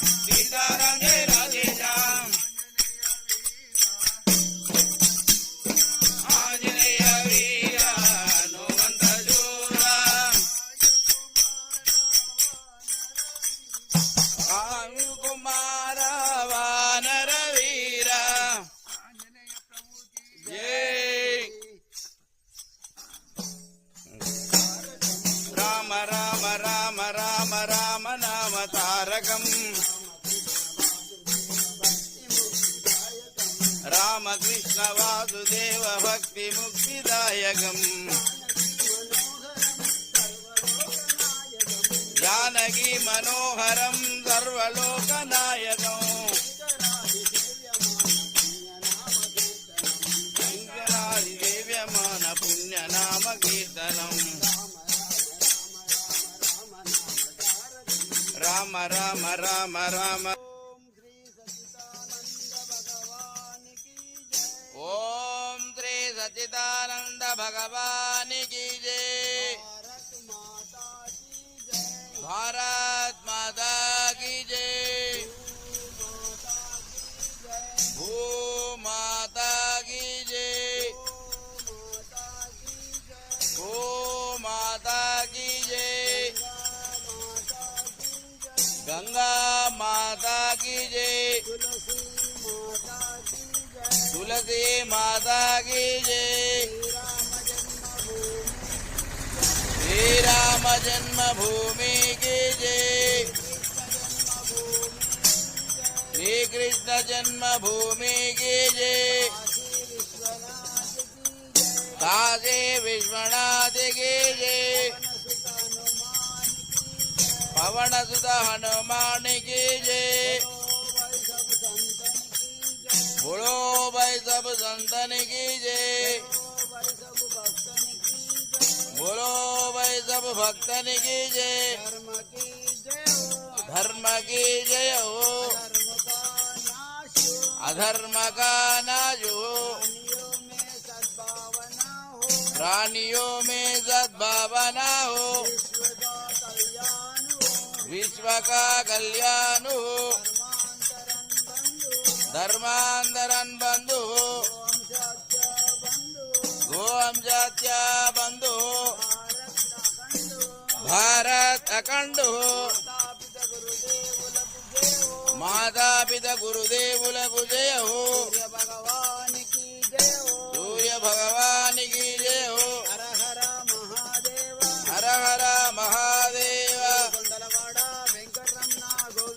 सीताराम जय राधे श्याम आंजनेय वीर हनुमंत शूरा कुमार वानर वीर जय राम राम राम राम राम नाम तारकम राम कृष्ण वासुदेव भक्ति मुक्तिदायकम जानकी मनोहरम सर्वलोकनायकम शंकरादिदेव्यमान पुण्य नाम कीर्तनम राम राम राम राम ओम श्री सच्चिदानंद भगवान की जय भारत माता की जय भू माता की जय गो माता की जय गंगा माता की जय तुलसी माता की जय श्री राम जन्मभूमि की जय श्री कृष्ण जन्मभूमि की जय काशी विश्वनाथ की जय पवन सुत हनुमान की जय बोलो भाई सब संतन की जय बोलो भाई सब भक्तन की जय धर्म की जय हो अधर्म का नाश हो प्राणियों में सद्भावना हो विश्व का कल्याण हो धर्मांतरन बंधु हो गोम जात्या बंधु हो भारत अखंड हो माता पिता गुरुदेव पूजय हो